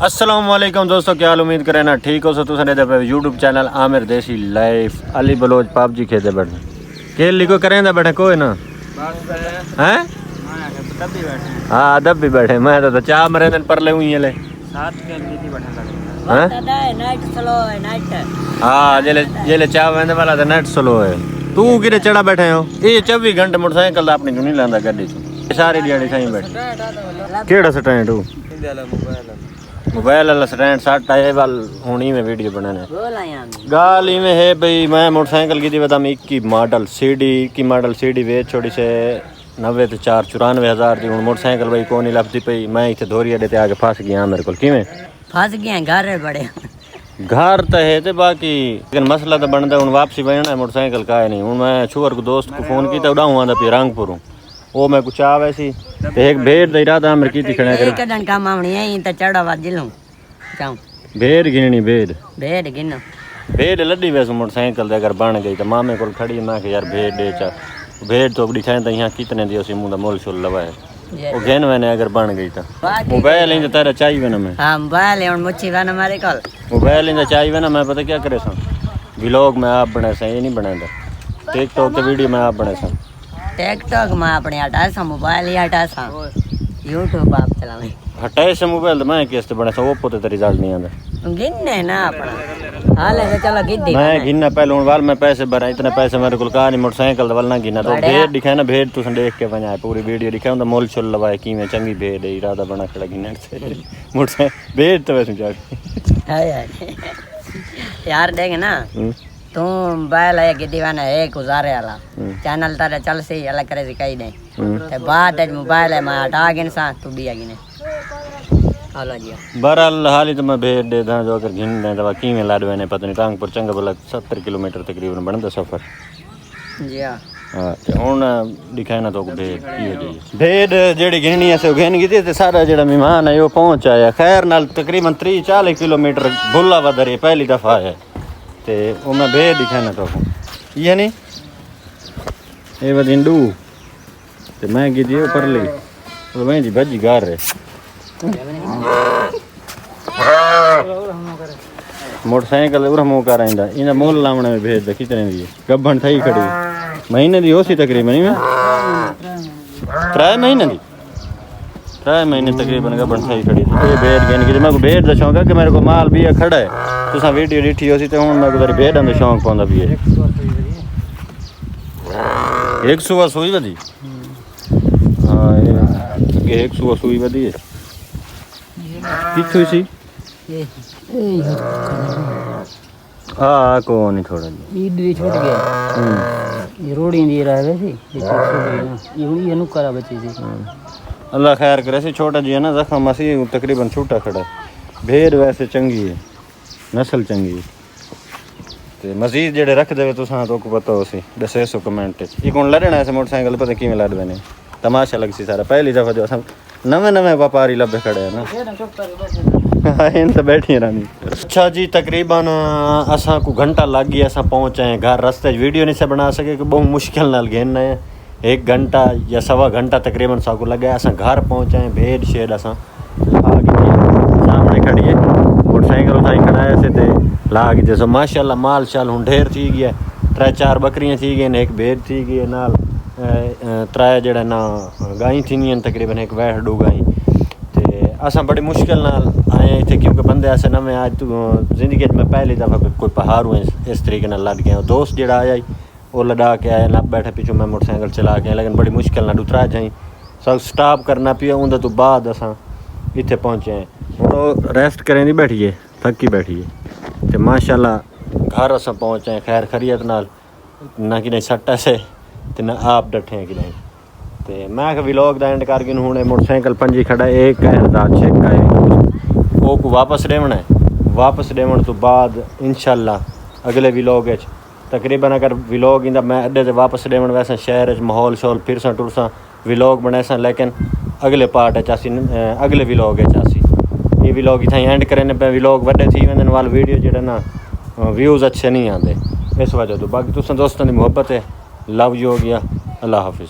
अस्सलाम वालेकुम दोस्तों, क्या हाल? उम्मीद करें ना ठीक हो। सो तुम यूट्यूब चैनल आमिर देसी लाइफ अली बलोच पबजी खेलते बैठे खेल लिखो करें बैठे कोई ना हैं। हाँ दब भी बैठे मैं तो चाह मरे दिन पर ले हुई ले हाँ जेले चाह वेंदे वाला तो नेट स्लो है। तू किरे चढ़ा बैठे हो? ये 24 घंटे मोटरसाइकिल अपनी क्यों नहीं लांदा गाड़ी च सारी दिहाड़ी सही बैठे केड़ा स्टैंड हो मोबाइल वाला स्टैंड सट आए वाल हुणी में वीडियो बनाने गाल ही में है भाई। मैं मोटरसाइकिल की थी बता मैं 21 मॉडल सीडी वेच छोड़ी से 90 ते 94 थी। हूँ मोटरसाइकिल भाई कौन नहीं लभती पई। मैं इतने धोरी अड्डे ते आके फस गया मेरे को किवें फस गया घर है बड़े घर तो है ते बाकी लेकिन मसला तो बनता हूँ वापसी बजना है मोटरसाइकिल का है नहीं। हूँ मैं छुअर को दोस्त को फोन किया उड़ाऊँ आंदा पे रंगपुर वो मैं कुछ आ वैसी एक भेड़ दे रहा था मेरे की खड़ा कर कदन काम आवणी है त चढ़ा वाजिलूं जाऊं भेड़ गिननी भेड़ गिनो भेड़ लड्डी वैसे मोटरसाइकिल दे अगर बन गई तो मामे को खड़ी मैं कि यार भेड़ दे चा भेड़ तो दिखाए तो यहाँ कितने दी उसी मुंह मोल शोल लवा है वो घेन मैंने अगर बन गई तो मोबाइल इंद तेरा चाहिए ना मैं हां मोबाइल है मुच्छी वाना मारे कॉल मोबाइल इंद चाहिए ना मैं पता क्या करे सा व्लॉग में आप बना सा ये नहीं बनाता टिकटॉक के वीडियो में आप बना सा टिकटॉक में अपने हटा सा मोबाइल ही हटा सा यूट्यूब आप चलावे हटाए से मोबाइल तो मैं किस बना सा वो पोते तेरी रिजल्ट नहीं आंदा गिनने ना अपना हाल है चलो गिद्दी मैं गिनना पहले वाल मैं पैसे भरा इतने पैसे मेरे को कहा नहीं मोटरसाइकिल वाल ना गिना तो भेड़ दिखाए ना भेड़ तू देख के बनाए पूरी वीडियो दिखाए तो मोल छोल लवाए कि मैं चंगी भेड़ है इरादा बना खड़ा गिनने से मोटरसाइकिल भेड़ तो वैसे जा यार देख ना तू मोबाइल है कि दीवाना है गुजारे वाला चैनल तारे चल से अलग करे सिखाई दे ते बाद मोबाइल है मैं हटा गिन सा तू भी गिने हालो जी बहरहाल हाली तो मैं भेड़ दे दा जो अगर गिन दे तो की में लाडवे ने पता नहीं टांगपुर चंगा बोला 70 किलोमीटर तकरीबन बनता सफर जी हां ते हुन दिखाए ना तो भेड़ की हो जाई भेड़ जेड़ी गिननी है से गिन गी ते सारा जेड़ा मेहमान है वो पहुंच आया खैर नाल तकरीबन 30-40 किलोमीटर भुल्ला वदरे पहली दफा है ते वो मैं भेड़ दिखाना तो ये नहीं ये वदिंडू ते मैं गिदी ऊपर ले तो मैं जी भजी गार रे मोटरसाइकिल उरा मो कर आंदा इन मोल लावणे में भेज दे कितने दी गब्बन थई खड़ी महीने दी होसी तकरीबन में 3 महीने तकरीबन गब्बन थई खड़ी ये भेड़ गेन की मैं को भेड़ दा शौक है कि मेरे को माल भी खड़ा है तुसा वीडियो डिठी होसी ते हुन मैं को भेड़ दा शौक पांदा भी है 100 सुई वदी हां ये 100 सुई वदी है किथु सी हाँ को नहीं थोड़ा ईद छूट गया ये रोड़ी दी रहा है वैसे ये नु करा बची थी अल्लाह खैर करे से छोटा जी है ना जख्म मसी तकरीबन छूटा खड़ा है भेड़ वैसे चंगी है नस्ल चंगी है ते मजीद जेड़े रख देवे तुसा तो को पता हो सी दसे सो कमेंट ये कौन लड़ना है मोटरसाइकिल पता किवें लड़वे ने तमाशा लग सी सारा पहली दफा जो हम नवे व्यापारी लबे खड़े हैं ना इन तो बैठी रानी। अच्छा जी तकरीबन असा को घंटा लग गया असा पहुँचे हैं घर रास्ते वीडियो नहीं से बना सके कि बहुत मुश्किल नाल घेरना है 1 घंटा या सवा घंटा तकरीबन साकू लगे असा घर पहुँचे हैं भेड़ शेड असा सामने खड़ी है मोटरसाइकिल उठाई खड़ाया से ते लाग जैसे माशाल्लाह माल शाल हूँ ढेर थी गया 3-4 बकरियाँ थी गई एक भेड़ थी गई नाल 3 जड़ा ना गाई थी तकरीबन एक वैठ 2 गाई ते असा बड़ी मुश्किल नाल आए थे क्योंकि बंदे ऐसे ना मैं आज जिंदगी में पहली दफ़ा कोई पहाड़ हुए इस तरीके ना लड़ गया दोस्त जड़ा आया वो लड़ा के आया ना बैठे पीछे मैं मोटरसाइकिल चला के लेकिन बड़ी मुश्किल ना उतरा जाई सब स्टॉप करना पिया उनके तो बाद असा इतने पहुँचे हैं तो रेस्ट करें नहीं बैठिए थकी बैठिए तो माशाल्लाह घर असा पहुँचे हैं खैर खरीत नाल ना कि नहीं सट्टा से ते ना आप डटे हैं कि नहीं ते मैं व्लॉग दा एंड करके हुणे मोटरसाइकिल पंजी खड़ा एक चेक का वो को वापस देवना है वापस देवन तो बाद इंशाल्लाह अगले व्लॉग तकरीबन अगर व्लॉग इंदा मैं अड्डे से वापस देवन वैसे शहर माहौल शोल फिर सा टुरसा व्लॉग बनाए लेकिन अगले पार्ट अगले व्लॉग ये व्लॉग इतना एंड करें पे व्लॉग वड्डे थी वेंदे वाल वीडियो जेड़ा ना व्यूज़ अच्छे नहीं आते इस वजह तो बाकी तुम दोस्तों की मुहब्बत है लव यू हो गया अल्लाह हाफिज़।